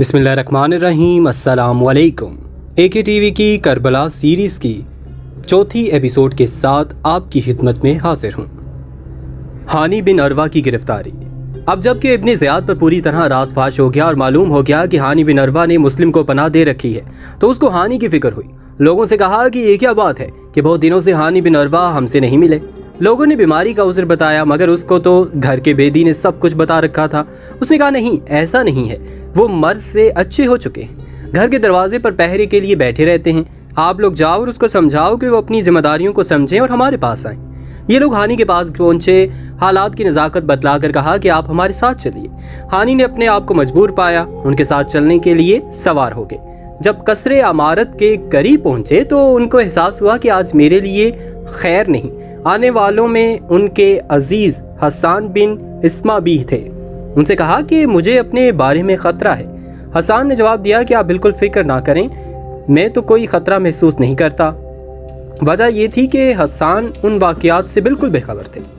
बिस्मिल्लाहिर्रहमानिर्रहीम। अस्सलाम वालेकुम। एके टीवी की करबला सीरीज़ की चौथी एपिसोड के साथ आपकी खिदमत में हाजिर हूँ। हानी बिन अरवा की गिरफ्तारी। अब जबकि इब्ने ज़ियाद पर पूरी तरह राज फाश हो गया और मालूम हो गया कि हानी बिन अरवा ने मुस्लिम को पनाह दे रखी है, तो उसको हानी की फिक्र हुई। लोगों से कहा कि ये क्या बात है कि बहुत दिनों से हानी बिन अरवा हमसे नहीं मिले। लोगों ने बीमारी का उज़्र बताया, मगर उसको तो घर के बेदी ने सब कुछ बता रखा था। उसने कहा नहीं, ऐसा नहीं है, वो मर्ज से अच्छे हो चुके हैं, घर के दरवाजे पर पहरे के लिए बैठे रहते हैं। आप लोग जाओ और उसको समझाओ कि वो अपनी जिम्मेदारियों को समझें और हमारे पास आएं। ये लोग हानी के पास पहुंचे, हालात की नज़ाकत बतलाकर कहा कि आप हमारे साथ चलिए। हानी ने अपने आप को मजबूर पाया, उनके साथ चलने के लिए सवार हो गए। जब कसरे अमारत के करीब पहुंचे तो उनको एहसास हुआ कि आज मेरे लिए खैर नहीं। आने वालों में उनके अजीज हसन बिन इस्मा भी थे। उनसे कहा कि मुझे अपने बारे में ख़तरा है। हसन ने जवाब दिया कि आप बिल्कुल फिक्र ना करें, मैं तो कोई ख़तरा महसूस नहीं करता। वजह यह थी कि हसन उन वाक़यात से बिल्कुल बेखबर थे।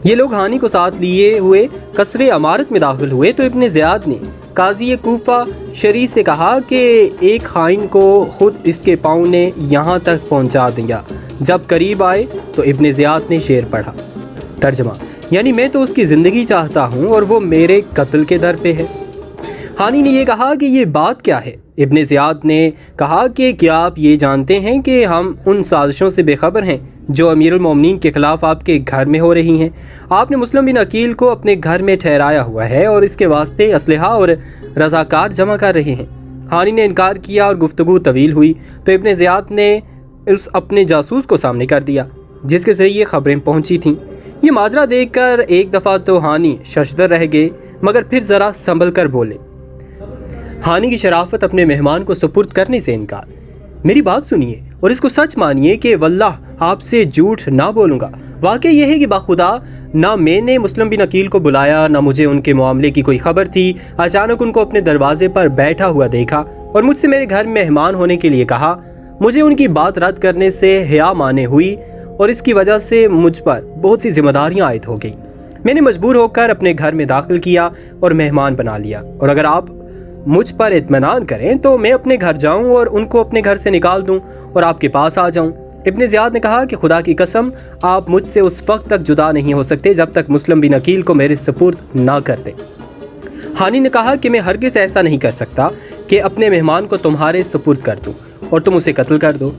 ये लोग हानी को साथ लिए हुए कसरे अमारत में दाखिल हुए तो इब्ने ज़ियाद ने काजी कूफा शरी से कहा कि एक खाइन को खुद इसके पाँव ने यहाँ तक पहुँचा दिया। जब करीब आए तो इब्ने ज़ियाद ने शेर पढ़ा। तर्जमा, यानी मैं तो उसकी ज़िंदगी चाहता हूँ और वो मेरे कत्ल के दर पे है। हानी ने यह कहा कि ये बात क्या है। इब्ने ज़ियाद ने कहा कि क्या आप ये जानते हैं कि हम उन साजिशों से बेखबर हैं जो अमीरुल मोमिनीन के ख़िलाफ़ आपके घर में हो रही हैं। आपने मुस्लिम बिन अकील को अपने घर में ठहराया हुआ है और इसके वास्ते असलहा और रज़ाकार जमा कर रहे हैं। हानी ने इनकार किया और गुफ्तगू तवील हुई तो इब्ने ज़ियाद ने उस अपने जासूस को सामने कर दिया जिसके ज़रिए ख़बरें पहुँची थीं। ये माजरा देखकर एक दफ़ा तो हानी शशदर रह गए, मगर फिर ज़रा संभल कर बोले। हानी की शराफत अपने मेहमान को सुपुर्द करने से इनकार। मेरी बात सुनिए और इसको सच मानिए कि वल्लाह आपसे झूठ ना बोलूँगा। वाकई यह है कि बाखुदा ना मैंने मुस्लिम बिन अकील को बुलाया, ना मुझे उनके मामले की कोई खबर थी। अचानक उनको अपने दरवाजे पर बैठा हुआ देखा और मुझसे मेरे घर में मेहमान होने के लिए कहा। मुझे उनकी बात रद्द करने से हया माने हुई और इसकी वजह से मुझ पर बहुत सी जिम्मेदारियाँ आयद हो गई। मैंने मजबूर होकर अपने घर में दाखिल किया और मेहमान बना लिया, और अगर आप मुझ पर इत्मीनान करें तो मैं अपने घर जाऊं और उनको अपने घर से निकाल दूं और आपके पास आ जाऊं। इब्ने ज़ियाद ने कहा कि खुदा की कसम, आप मुझसे उस वक्त तक जुदा नहीं हो सकते जब तक मुस्लिम बिन अकील को मेरे सुपुर्द ना करते। हानी ने कहा कि मैं हरगिज़ ऐसा नहीं कर सकता कि अपने मेहमान को तुम्हारे सुपुर्द कर दूं और तुम उसे कत्ल कर दो।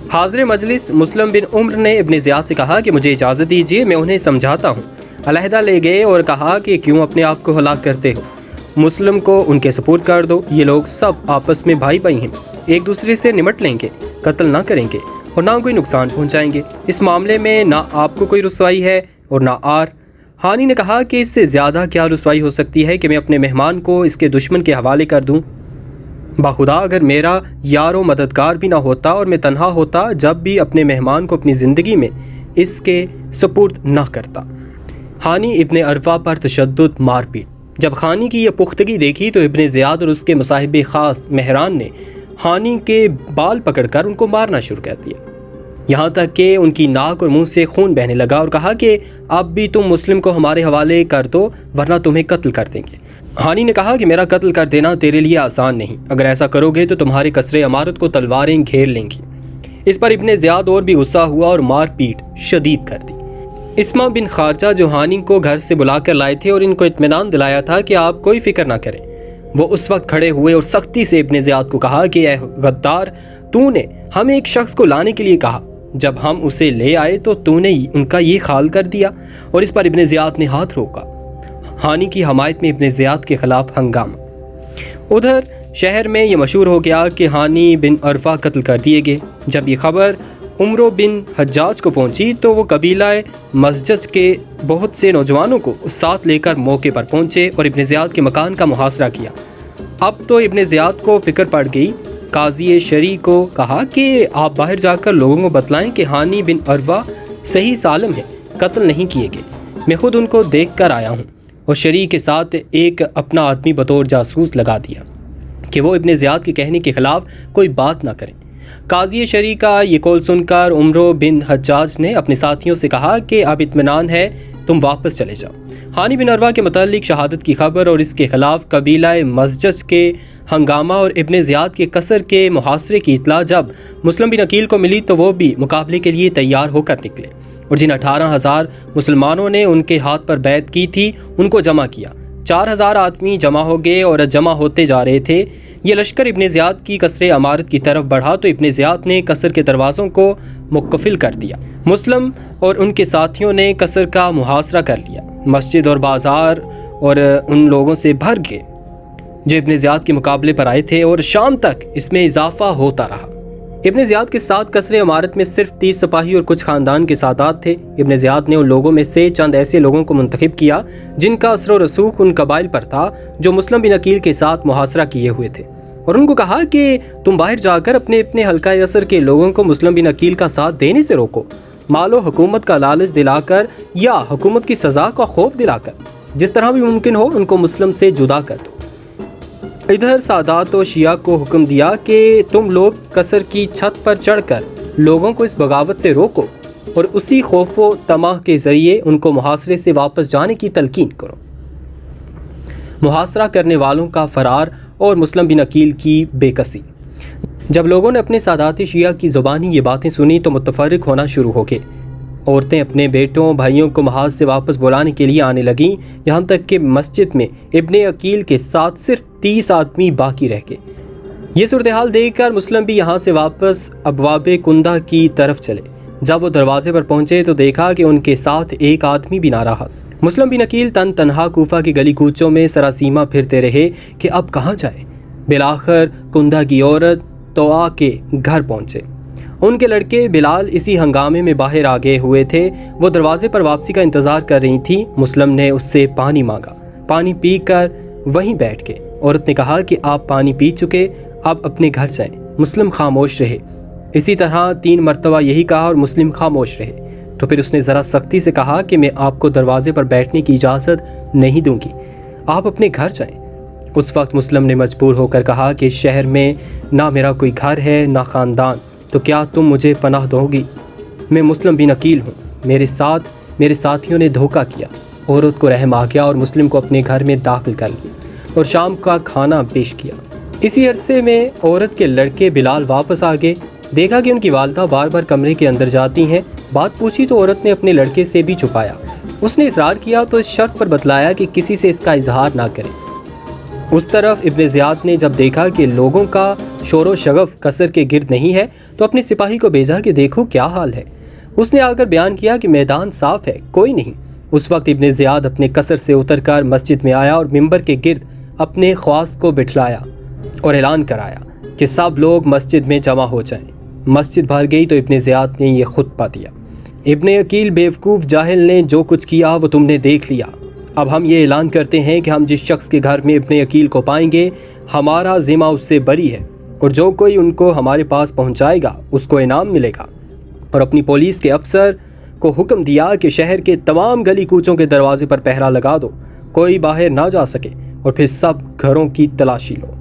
हाज़िर मजलिस मुस्लिम बिन उम्र ने इब्ने ज़ियाद से कहा कि मुझे इजाज़त दीजिए, मैं उन्हें समझाता हूँ। अलहदा ले गए और कहा कि क्यों अपने आप को हलाक करते हो, मुस्लिम को उनके सपोर्ट कर दो। ये लोग सब आपस में भाई भाई हैं, एक दूसरे से निमट लेंगे, कत्ल ना करेंगे और ना कोई नुकसान पहुंचाएंगे। इस मामले में ना आपको कोई रुसवाई है और ना आर। हानी ने कहा कि इससे ज़्यादा क्या रुसवाई हो सकती है कि मैं अपने मेहमान को इसके दुश्मन के हवाले कर दूं। बाखुदा अगर मेरा यार व मददगार भी ना होता और मैं तन्हा होता, जब भी अपने मेहमान को अपनी ज़िंदगी में इसके सपुर्द ना करता। हानी इब्ने अरवा पर तशद्दुद मारपीट। जब हानी की यह पुख्तगी देखी तो इब्ने ज़ियाद और उसके मुसाहिब खास मेहरान ने हानी के बाल पकड़कर उनको मारना शुरू कर दिया, यहाँ तक कि उनकी नाक और मुंह से खून बहने लगा और कहा कि अब भी तुम मुस्लिम को हमारे हवाले कर दो वरना तुम्हें कत्ल कर देंगे। हानी ने कहा कि मेरा कत्ल कर देना तेरे लिए आसान नहीं, अगर ऐसा करोगे तो तुम्हारे कसरे अमारत को तलवारें घेर लेंगी। इस पर इब्ने ज़ियाद और भी गुस्सा हुआ और मारपीट शदीद कर दी। इस्मा बिन खारजा जो हानी को घर से बुलाकर लाए थे और इनको इत्मीनान दिलाया था कि आप कोई फिक्र ना करें, वो उस वक्त खड़े हुए और सख्ती से इब्ने ज़ियाद को कहा कि ऐ गद्दार, तूने हमें एक शख्स को लाने के लिए कहा, जब हम उसे ले आए तो तूने उनका ये खाल कर दिया। और इस पर इब्ने ज़ियाद ने हाथ रोका। हानी की हमायत में इब्ने ज़ियाद के खिलाफ हंगामा। उधर शहर में ये मशहूर हो गया कि हानी बिन अरवा कत्ल कर दिए गए। जब ये खबर उमरो बिन हज्जाज को पहुंची तो वो कबीला मस्जद के बहुत से नौजवानों को साथ लेकर मौके पर पहुंचे और इब्ने ज़ियाद के मकान का मुहासरा किया। अब तो इब्ने ज़ियाद को फिक्र पड़ गई। काजी शरी को कहा कि आप बाहर जाकर लोगों को बतलाएं कि हानी बिन अरवा सही सालम है, कत्ल नहीं किए गए। मैं खुद उनको देख कर आया हूँ। और शरी के साथ एक अपना आदमी बतौर जासूस लगा दिया कि वो इब्ने ज़ियाद के कहने के ख़िलाफ़ कोई बात ना करें। काजी शरी का ये कौल सुनकर उमरो बिन हज्जाज ने अपने साथियों से कहा कि अब इत्मीनान है, तुम वापस चले जाओ। हानी बिन अरवा के मुतालिक शहादत की खबर और इसके खिलाफ कबीला मस्जद के ہنگامہ اور ابن زیاد کے قصر کے محاصرے کی اطلاع جب مسلم بن عقیل کو ملی تو وہ بھی مقابلے کے لیے تیار ہو کر نکلے اور جن 18,000 مسلمانوں نے ان کے ہاتھ پر بیعت کی تھی ان کو جمع کیا۔ 4,000 آدمی جمع ہو گئے اور جمع ہوتے جا رہے تھے۔ یہ لشکر ابن زیاد کی قصر عمارت کی طرف بڑھا تو ابن زیاد نے قصر کے دروازوں کو مقفل کر دیا۔ مسلم اور ان کے ساتھیوں نے قصر کا محاصرہ کر لیا۔ مسجد اور بازار اور ان لوگوں سے بھر گئے جو ابن زیاد کے مقابلے پر آئے تھے اور شام تک اس میں اضافہ ہوتا رہا۔ ابن زیاد کے ساتھ قصر عمارت میں صرف 30 سپاہی اور کچھ خاندان کے سادات تھے۔ ابن زیاد نے ان لوگوں میں سے چند ایسے لوگوں کو منتخب کیا جن کا اثر و رسوخ ان قبائل پر تھا جو مسلم بن عقیل کے ساتھ محاصرہ کیے ہوئے تھے، اور ان کو کہا کہ تم باہر جا کر اپنے اپنے حلقہ اثر کے لوگوں کو مسلم بن عقیل کا ساتھ دینے سے روکو، مال و حکومت کا لالچ دلا کر یا حکومت کی سزا کا خوف دلا کر، جس طرح بھی ممکن ہو ان کو مسلم سے جدا کر دو۔ ادھر سادات و شیعہ کو حکم دیا کہ تم لوگ قصر کی چھت پر چڑھ کر لوگوں کو اس بغاوت سے روکو اور اسی خوف و طمع کے ذریعے ان کو محاصرے سے واپس جانے کی تلقین کرو۔ محاصرہ کرنے والوں کا فرار اور مسلم بن عقیل کی بے کسی۔ جب لوگوں نے اپنے سادات شیعہ کی زبانی یہ باتیں سنی تو متفرق ہونا شروع ہو گئے۔ عورتیں اپنے بیٹوں بھائیوں کو محاذ سے واپس بلانے کے لیے آنے لگیں، یہاں تک کہ مسجد میں ابن عقیل کے ساتھ صرف 30 آدمی باقی رہ گئے۔ یہ صورتحال دیکھ کر مسلم بھی یہاں سے واپس ابواب کندہ کی طرف چلے۔ جب وہ دروازے پر پہنچے تو دیکھا کہ ان کے ساتھ ایک آدمی بھی نہ رہا۔ مسلم بن عقیل تنہا کوفہ کی گلی کوچوں میں سراسیمہ پھرتے رہے کہ اب کہاں جائیں۔ بالآخر کندہ کی عورت طوع کے گھر پہنچے۔ ان کے لڑکے بلال اسی ہنگامے میں باہر آ گئے ہوئے تھے۔ وہ دروازے پر واپسی کا انتظار کر رہی تھی۔ مسلم نے اس سے پانی مانگا، پانی پی کر وہیں بیٹھ گئے۔ عورت نے کہا کہ آپ پانی پی چکے، اب اپنے گھر جائیں۔ مسلم خاموش رہے۔ اسی طرح 3 مرتبہ یہی کہا اور مسلم خاموش رہے۔ تو پھر اس نے ذرا سختی سے کہا کہ میں آپ کو دروازے پر بیٹھنے کی اجازت نہیں دوں گی، آپ اپنے گھر جائیں۔ اس وقت مسلم نے مجبور ہو کر کہا کہ شہر میں نہ میرا کوئی گھر ہے نہ خاندان، تو کیا تم مجھے پناہ دو گی؟ میں مسلم بن عقیل ہوں، میرے ساتھ میرے ساتھیوں نے دھوکہ کیا۔ عورت کو رحم آ گیا اور مسلم کو اپنے گھر میں داخل کر لیا اور شام کا کھانا پیش کیا۔ اسی عرصے میں عورت کے لڑکے بلال واپس آ گئے۔ دیکھا کہ ان کی والدہ بار بار کمرے کے اندر جاتی ہیں۔ بات پوچھی تو عورت نے اپنے لڑکے سے بھی چھپایا۔ اس نے اصرار کیا تو اس شرط پر بتلایا کہ کسی سے اس کا اظہار نہ کرے۔ اس طرف ابن زیاد نے جب دیکھا کہ لوگوں کا شور و شغف قصر کے گرد نہیں ہے تو اپنے سپاہی کو بھیجا کہ دیکھو کیا حال ہے۔ اس نے آ کر بیان کیا کہ میدان صاف ہے، کوئی نہیں۔ اس وقت ابن زیاد اپنے قصر سے اتر کر مسجد میں آیا اور منبر کے گرد اپنے خواص کو بٹھلایا اور اعلان کرایا کہ سب لوگ مسجد میں جمع ہو جائیں۔ مسجد بھر گئی تو ابن زیاد نے یہ خطبہ دیا: ابن عقیل بیوقوف جاہل نے جو کچھ کیا وہ تم نے دیکھ لیا۔ اب ہم یہ اعلان کرتے ہیں کہ ہم جس شخص کے گھر میں ابن عقیل کو پائیں گے ہمارا ذمہ اس سے بری ہے، اور جو کوئی ان کو ہمارے پاس پہنچائے گا اس کو انعام ملے گا۔ اور اپنی پولیس کے افسر کو حکم دیا کہ شہر کے تمام گلی کوچوں کے دروازے پر پہرا لگا دو، کوئی باہر نہ جا سکے، اور پھر سب گھروں کی تلاشی لو۔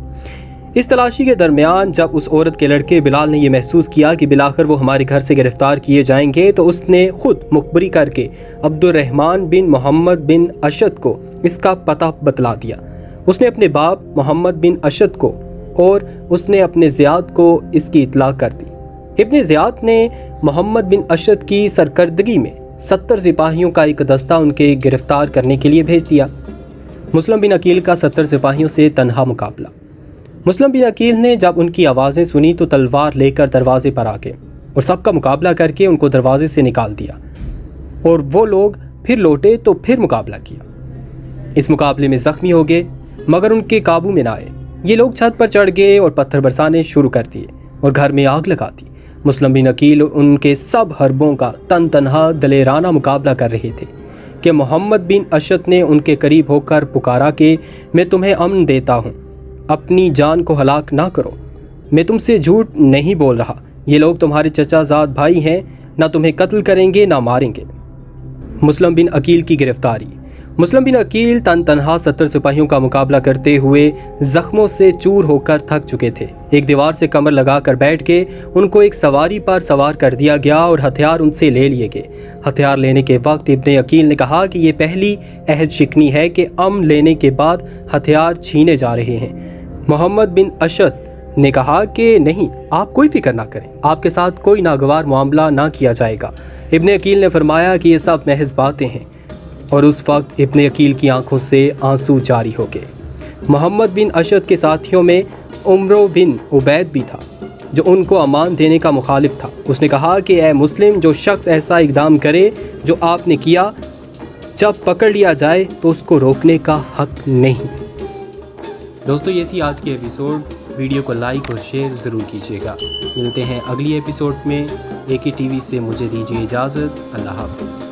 اس تلاشی کے درمیان جب اس عورت کے لڑکے بلال نے یہ محسوس کیا کہ بالآخر وہ ہمارے گھر سے گرفتار کیے جائیں گے تو اس نے خود مخبری کر کے عبد الرحمن بن محمد بن اشد کو اس کا پتہ بتلا دیا۔ اس نے اپنے باپ محمد بن اشد کو اور اس نے اپنے زیاد کو اس کی اطلاع کر دی۔ ابن زیاد نے محمد بن اشد کی سرکردگی میں 70 سپاہیوں کا ایک دستہ ان کے گرفتار کرنے کے لیے بھیج دیا۔ مسلم بن عقیل کا 70 سپاہیوں سے تنہا مقابلہ۔ مسلم بن عقیل نے جب ان کی آوازیں سنی تو تلوار لے کر دروازے پر آ گئے اور سب کا مقابلہ کر کے ان کو دروازے سے نکال دیا، اور وہ لوگ پھر لوٹے تو پھر مقابلہ کیا۔ اس مقابلے میں زخمی ہو گئے مگر ان کے قابو میں نہ آئے۔ یہ لوگ چھت پر چڑھ گئے اور پتھر برسانے شروع کر دیے اور گھر میں آگ لگا دی۔ مسلم بن عقیل ان کے سب حربوں کا تنہا دلیرانہ مقابلہ کر رہے تھے کہ محمد بن اشد نے ان کے قریب ہو کر پکارا کہ میں تمہیں امن دیتا ہوں، اپنی جان کو ہلاک نہ کرو، میں تم سے جھوٹ نہیں بول رہا، یہ لوگ تمہارے چچا زاد بھائی ہیں، نہ تمہیں قتل کریں گے نہ ماریں گے۔ مسلم بن عقیل کی گرفتاری۔ مسلم بن عقیل تنہا 70 سپاہیوں کا مقابلہ کرتے ہوئے زخموں سے چور ہو کر تھک چکے تھے۔ ایک دیوار سے کمر لگا کر بیٹھ کے ان کو ایک سواری پر سوار کر دیا گیا اور ہتھیار ان سے لے لیے گئے۔ ہتھیار لینے کے وقت ابن عقیل نے کہا کہ یہ پہلی عہد شکنی ہے کہ امن لینے کے بعد ہتھیار چھینے جا رہے ہیں۔ मोहम्मद बिन अशद ने कहा कि नहीं, आप कोई फिक्र ना करें, आपके साथ कोई नागवार मामला ना किया जाएगा। इब्न अकील ने फरमाया कि ये सब महज बातें हैं, और उस वक्त इब्न अकील की आंखों से आंसू जारी हो गए। मोहम्मद बिन अशद के साथियों में उमरो बिन उबैद भी था, जो उनको अमान देने का मुखालिफ था। उसने कहा कि ए मुस्लिम, जो शख्स ऐसा इक़दाम करे जो आपने किया, जब पकड़ लिया जाए तो उसको रोकने का हक नहीं। दोस्तों, ये थी आज की एपिसोड। वीडियो को लाइक और शेयर ज़रूर कीजिएगा। मिलते हैं अगली एपिसोड में। AK टीवी से मुझे दीजिए इजाज़त। अल्लाह हाफ़िज़।